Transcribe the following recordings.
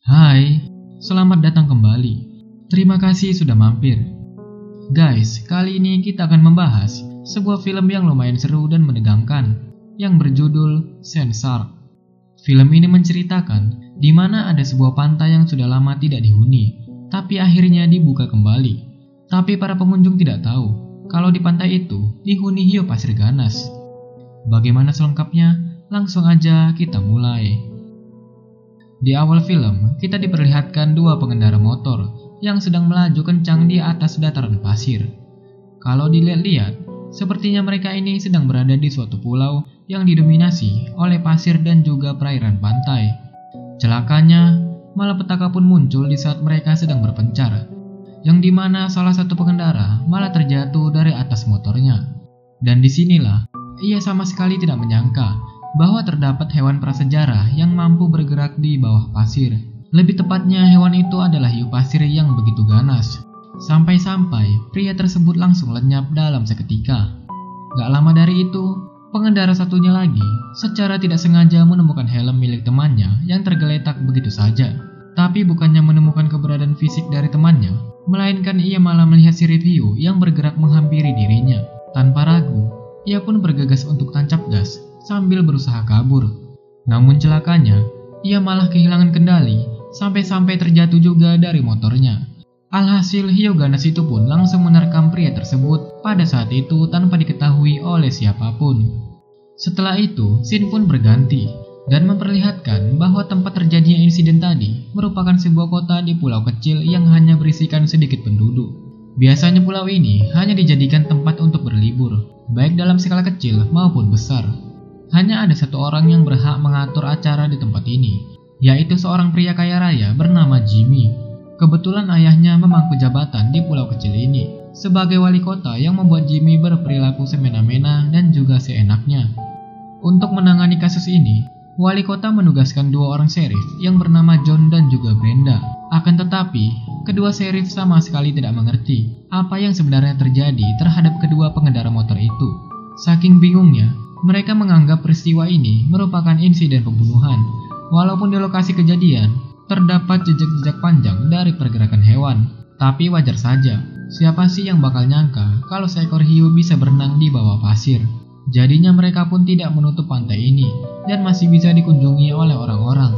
Hai, selamat datang kembali. Terima kasih sudah mampir. Guys, kali ini kita akan membahas sebuah film yang lumayan seru dan menegangkan, yang berjudul Sand Shark. Film ini menceritakan di mana ada sebuah pantai yang sudah lama tidak dihuni, tapi akhirnya dibuka kembali. Tapi para pengunjung tidak tahu kalau di pantai itu dihuni hiu pasir ganas. Bagaimana selengkapnya? Langsung aja kita mulai. Di awal film, kita diperlihatkan dua pengendara motor yang sedang melaju kencang di atas dataran pasir. Kalau dilihat-lihat, sepertinya mereka ini sedang berada di suatu pulau yang didominasi oleh pasir dan juga perairan pantai. Celakanya, malapetaka pun muncul di saat mereka sedang berpencar, yang dimana salah satu pengendara malah terjatuh dari atas motornya. Dan disinilah, ia sama sekali tidak menyangka bahwa terdapat hewan prasejarah yang mampu bergerak di bawah pasir. Lebih tepatnya hewan itu adalah hiu pasir yang begitu ganas. Sampai-sampai pria tersebut langsung lenyap dalam seketika. Gak lama dari itu, pengendara satunya lagi secara tidak sengaja menemukan helm milik temannya yang tergeletak begitu saja. Tapi bukannya menemukan keberadaan fisik dari temannya, melainkan ia malah melihat sirip hiu yang bergerak menghampiri dirinya. Tanpa ragu, ia pun bergegas untuk tancap gas sambil berusaha kabur. Namun celakanya, ia malah kehilangan kendali sampai-sampai terjatuh juga dari motornya. Alhasil hiu ganas itu pun langsung menerkam pria tersebut pada saat itu tanpa diketahui oleh siapapun. Setelah itu, scene pun berganti dan memperlihatkan bahwa tempat terjadinya insiden tadi merupakan sebuah kota di pulau kecil yang hanya berisikan sedikit penduduk. Biasanya pulau ini hanya dijadikan tempat untuk berlibur, baik dalam skala kecil maupun besar. Hanya ada satu orang yang berhak mengatur acara di tempat ini, yaitu seorang pria kaya raya bernama Jimmy. Kebetulan ayahnya memangku jabatan di pulau kecil ini sebagai wali kota yang membuat Jimmy berperilaku semena-mena dan juga seenaknya. Untuk menangani kasus ini, wali kota menugaskan dua orang sheriff yang bernama John dan juga Brenda. Akan tetapi, kedua sheriff sama sekali tidak mengerti apa yang sebenarnya terjadi terhadap kedua pengendara motor itu. Saking bingungnya, mereka menganggap peristiwa ini merupakan insiden pembunuhan, walaupun di lokasi kejadian terdapat jejak-jejak panjang dari pergerakan hewan. Tapi wajar saja, siapa sih yang bakal nyangka kalau seekor hiu bisa berenang di bawah pasir. Jadinya mereka pun tidak menutup pantai ini dan masih bisa dikunjungi oleh orang-orang.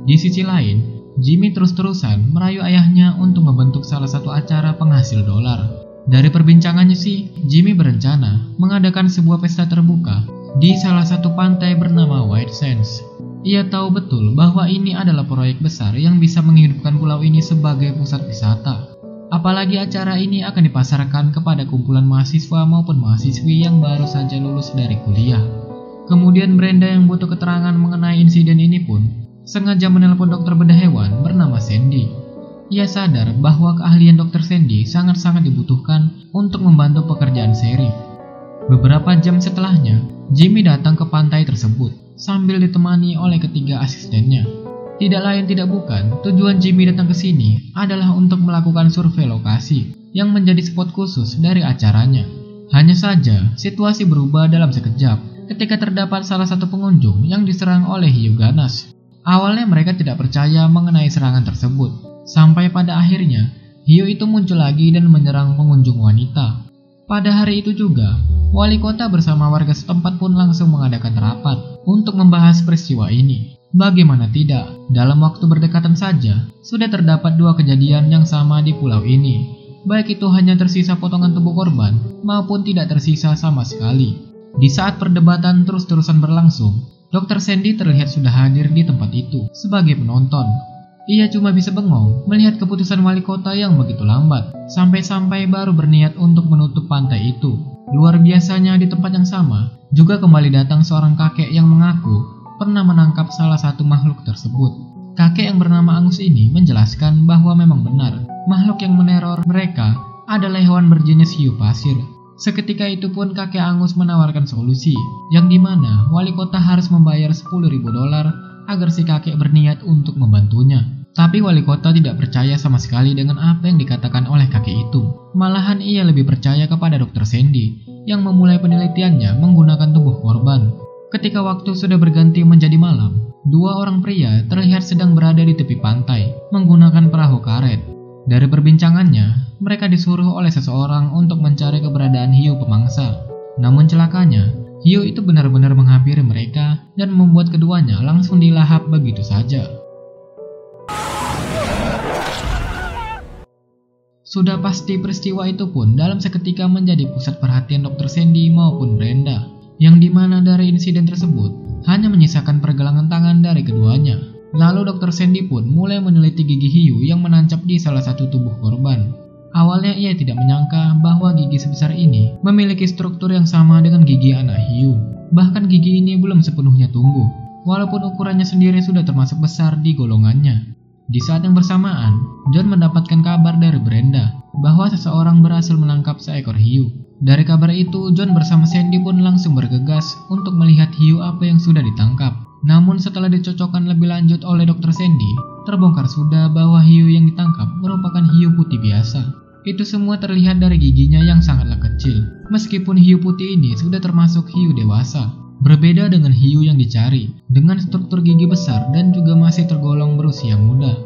Di sisi lain, Jimmy terus-terusan merayu ayahnya untuk membentuk salah satu acara penghasil dolar. Dari perbincangannya sih, Jimmy berencana mengadakan sebuah pesta terbuka di salah satu pantai bernama White Sands. Ia tahu betul bahwa ini adalah proyek besar yang bisa menghidupkan pulau ini sebagai pusat wisata. Apalagi acara ini akan dipasarkan kepada kumpulan mahasiswa maupun mahasiswi yang baru saja lulus dari kuliah. Kemudian Brenda yang butuh keterangan mengenai insiden ini pun sengaja menelpon dokter bedah hewan bernama Sandy. Ia sadar bahwa keahlian dokter Sandy sangat-sangat dibutuhkan untuk membantu pekerjaan sheriff. Beberapa jam setelahnya, Jimmy datang ke pantai tersebut sambil ditemani oleh ketiga asistennya. Tidak lain tidak bukan, tujuan Jimmy datang ke sini adalah untuk melakukan survei lokasi yang menjadi spot khusus dari acaranya. Hanya saja, situasi berubah dalam sekejap ketika terdapat salah satu pengunjung yang diserang oleh hiu ganas. Awalnya mereka tidak percaya mengenai serangan tersebut, sampai pada akhirnya hiu itu muncul lagi dan menyerang pengunjung wanita. Pada hari itu juga, wali kota bersama warga setempat pun langsung mengadakan rapat untuk membahas peristiwa ini. Bagaimana tidak, dalam waktu berdekatan saja, sudah terdapat dua kejadian yang sama di pulau ini. Baik itu hanya tersisa potongan tubuh korban, maupun tidak tersisa sama sekali. Di saat perdebatan terus-terusan berlangsung, Dr. Sandy terlihat sudah hadir di tempat itu sebagai penonton. Ia cuma bisa bengong melihat keputusan wali kota yang begitu lambat, sampai-sampai baru berniat untuk menutup pantai itu. Luar biasanya di tempat yang sama, juga kembali datang seorang kakek yang mengaku pernah menangkap salah satu makhluk tersebut. Kakek yang bernama Angus ini menjelaskan bahwa memang benar, makhluk yang meneror mereka adalah hewan berjenis hiu pasir. Seketika itu pun kakek Angus menawarkan solusi, yang dimana wali kota harus membayar $10.000 agar si kakek berniat untuk membantunya. Tapi wali kota tidak percaya sama sekali dengan apa yang dikatakan oleh kakek itu. Malahan ia lebih percaya kepada Dr. Sandy yang memulai penelitiannya menggunakan tubuh korban. Ketika waktu sudah berganti menjadi malam, Dua orang pria terlihat sedang berada di tepi pantai menggunakan perahu karet. Dari perbincangannya, mereka disuruh oleh seseorang untuk mencari keberadaan hiu pemangsa. Namun celakanya, hiu itu benar-benar menghampiri mereka dan membuat keduanya langsung dilahap begitu saja. Sudah pasti peristiwa itu pun dalam seketika menjadi pusat perhatian Dr. Sandy maupun Brenda, yang dimana dari insiden tersebut hanya menyisakan pergelangan tangan dari keduanya. Lalu Dr. Sandy pun mulai meneliti gigi hiu yang menancap di salah satu tubuh korban. Awalnya ia tidak menyangka bahwa gigi sebesar ini memiliki struktur yang sama dengan gigi anak hiu. Bahkan gigi ini belum sepenuhnya tumbuh, walaupun ukurannya sendiri sudah termasuk besar di golongannya. Di saat yang bersamaan, John mendapatkan kabar dari Brenda bahwa seseorang berhasil menangkap seekor hiu. Dari kabar itu, John bersama Sandy pun langsung bergegas untuk melihat hiu apa yang sudah ditangkap. Namun setelah dicocokkan lebih lanjut oleh Dr. Sandy, terbongkar sudah bahwa hiu yang ditangkap merupakan hiu putih biasa. Itu semua terlihat dari giginya yang sangatlah kecil. Meskipun hiu putih ini sudah termasuk hiu dewasa, berbeda dengan hiu yang dicari, dengan struktur gigi besar dan juga masih tergolong berusia muda.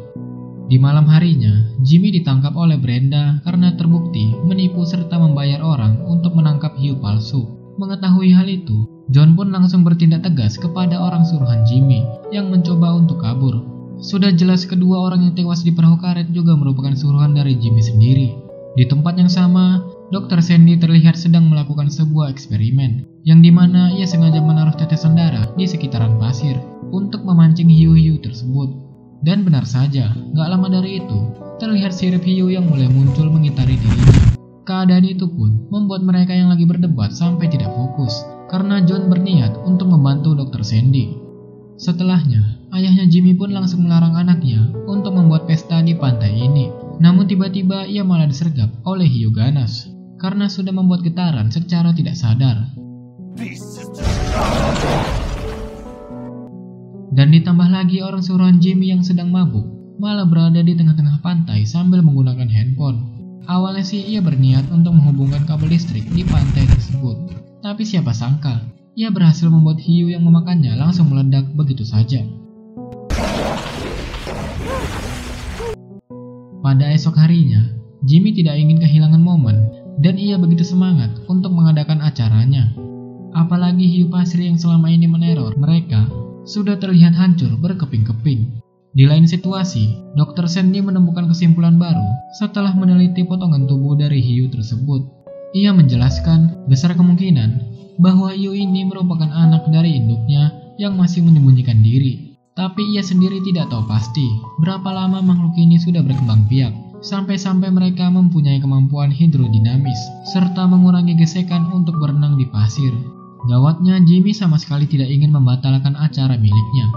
Di malam harinya, Jimmy ditangkap oleh Brenda karena terbukti menipu serta membayar orang untuk menangkap hiu palsu. Mengetahui hal itu, John pun langsung bertindak tegas kepada orang suruhan Jimmy yang mencoba untuk kabur. Sudah jelas kedua orang yang tewas di perahu karet juga merupakan suruhan dari Jimmy sendiri. Di tempat yang sama, Dr. Sandy terlihat sedang melakukan sebuah eksperimen, yang dimana ia sengaja menaruh tetesan darah di sekitaran pasir untuk memancing hiu-hiu tersebut. Dan benar saja, gak lama dari itu, terlihat sirip hiu yang mulai muncul mengitari dirinya. Keadaan itu pun membuat mereka yang lagi berdebat sampai tidak fokus, karena John berniat untuk membantu Dr. Sandy. Setelahnya, ayahnya Jimmy pun langsung melarang anaknya untuk membuat pesta di pantai ini. Namun tiba-tiba ia malah disergap oleh hiu ganas, karena sudah membuat getaran secara tidak sadar. Dan ditambah lagi orang suruhan Jimmy yang sedang mabuk malah berada di tengah-tengah pantai sambil menggunakan handphone. Awalnya sih ia berniat untuk menghubungkan kabel listrik di pantai tersebut, tapi siapa sangka ia berhasil membuat hiu yang memakannya langsung meledak begitu saja. Pada esok harinya, Jimmy tidak ingin kehilangan momen dan ia begitu semangat untuk mengadakan acaranya. Apalagi hiu pasir yang selama ini meneror mereka sudah terlihat hancur berkeping-keping. Di lain situasi, Dr. Sandy menemukan kesimpulan baru setelah meneliti potongan tubuh dari hiu tersebut. Ia menjelaskan besar kemungkinan bahwa hiu ini merupakan anak dari induknya yang masih menyembunyikan diri. Tapi ia sendiri tidak tahu pasti berapa lama makhluk ini sudah berkembang biak, sampai-sampai mereka mempunyai kemampuan hidrodinamis serta mengurangi gesekan untuk berenang di pasir. Gawatnya, Jimmy sama sekali tidak ingin membatalkan acara miliknya.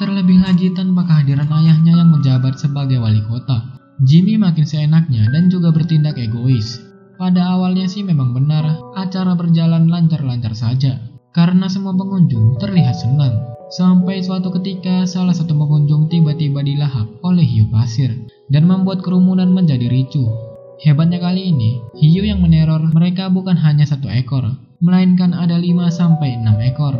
Terlebih lagi tanpa kehadiran ayahnya yang menjabat sebagai wali kota. Jimmy makin seenaknya dan juga bertindak egois. Pada awalnya sih memang benar, acara berjalan lancar-lancar saja, karena semua pengunjung terlihat senang. Sampai suatu ketika salah satu pengunjung tiba-tiba dilahap oleh hiu pasir dan membuat kerumunan menjadi ricuh. Hebatnya kali ini, hiu yang meneror mereka bukan hanya satu ekor, melainkan ada 5-6 ekor.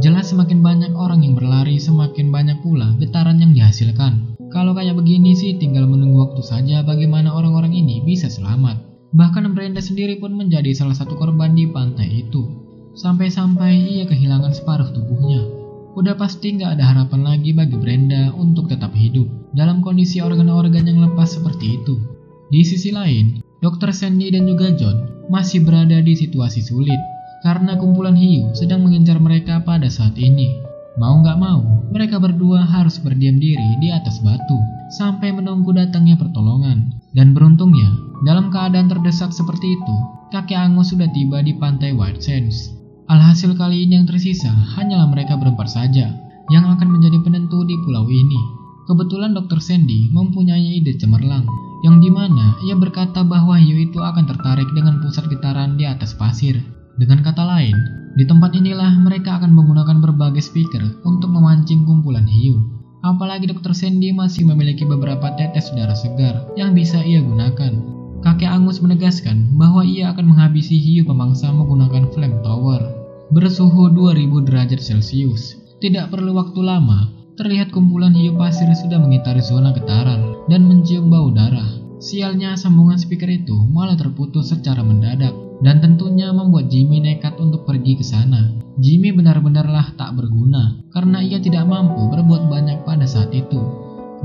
Jelas semakin banyak orang yang berlari, semakin banyak pula getaran yang dihasilkan. Kalau kayak begini sih tinggal menunggu waktu saja bagaimana orang-orang ini bisa selamat. Bahkan Brenda sendiri pun menjadi salah satu korban di pantai itu. Sampai-sampai ia kehilangan separuh tubuhnya. Udah pasti gak ada harapan lagi bagi Brenda untuk tetap hidup dalam kondisi organ-organ yang lepas seperti itu. Di sisi lain, Dr. Sandy dan juga John masih berada di situasi sulit karena kumpulan hiu sedang mengincar mereka pada saat ini. Mau gak mau, mereka berdua harus berdiam diri di atas batu sampai menunggu datangnya pertolongan. Dan beruntungnya, dalam keadaan terdesak seperti itu, kakek Angus sudah tiba di pantai White Sands. Alhasil kali ini yang tersisa hanyalah mereka berempat saja yang akan menjadi penentu di pulau ini. Kebetulan Dr. Sandy mempunyai ide cemerlang, yang dimana ia berkata bahwa hiu itu akan tertarik dengan pusat getaran di atas pasir. Dengan kata lain, di tempat inilah mereka akan menggunakan berbagai speaker untuk memancing kumpulan hiu. Apalagi Dr. Sandy masih memiliki beberapa tetes udara segar yang bisa ia gunakan. Kakek Angus menegaskan bahwa ia akan menghabisi hiu pemangsa menggunakan flamethrower bersuhu 2000 derajat Celcius. Tidak perlu waktu lama, terlihat kumpulan hiu pasir sudah mengitari zona getaran dan mencium bau darah. Sialnya, sambungan speaker itu malah terputus secara mendadak dan tentunya membuat Jimmy nekat untuk pergi ke sana. Jimmy benar-benarlah tak berguna karena ia tidak mampu berbuat banyak pada saat itu.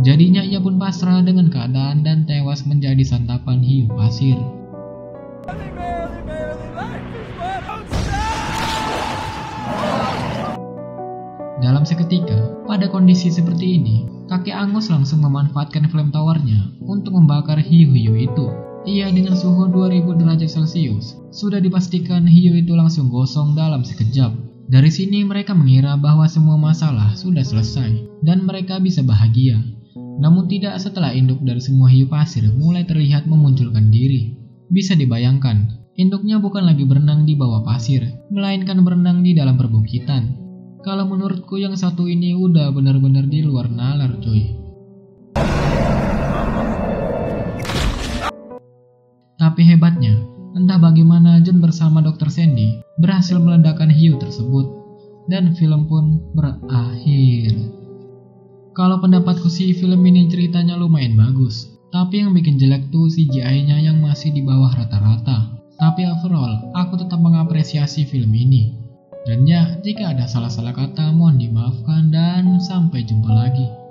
Jadinya ia pun pasrah dengan keadaan dan tewas menjadi santapan hiu pasir. Dalam seketika, pada kondisi seperti ini, kakek Angus langsung memanfaatkan flamethrowernya untuk membakar hiu-hiu itu. Ia dengan suhu 2000 derajat Celcius, sudah dipastikan hiu itu langsung gosong dalam sekejap. Dari sini mereka mengira bahwa semua masalah sudah selesai dan mereka bisa bahagia. Namun tidak setelah induk dari semua hiu pasir mulai terlihat memunculkan diri. Bisa dibayangkan, induknya bukan lagi berenang di bawah pasir, melainkan berenang di dalam perbukitan. Kalau menurutku yang satu ini udah benar-benar di luar nalar coy. Tapi hebatnya, entah bagaimana John bersama Dr. Sandy berhasil meledakkan hiu tersebut dan film pun berakhir. Kalau pendapatku sih film ini ceritanya lumayan bagus, tapi yang bikin jelek tuh CGI-nya yang masih di bawah rata-rata. Tapi overall, aku tetap mengapresiasi film ini. Dan ya, jika ada salah-salah kata mohon dimaafkan dan sampai jumpa lagi.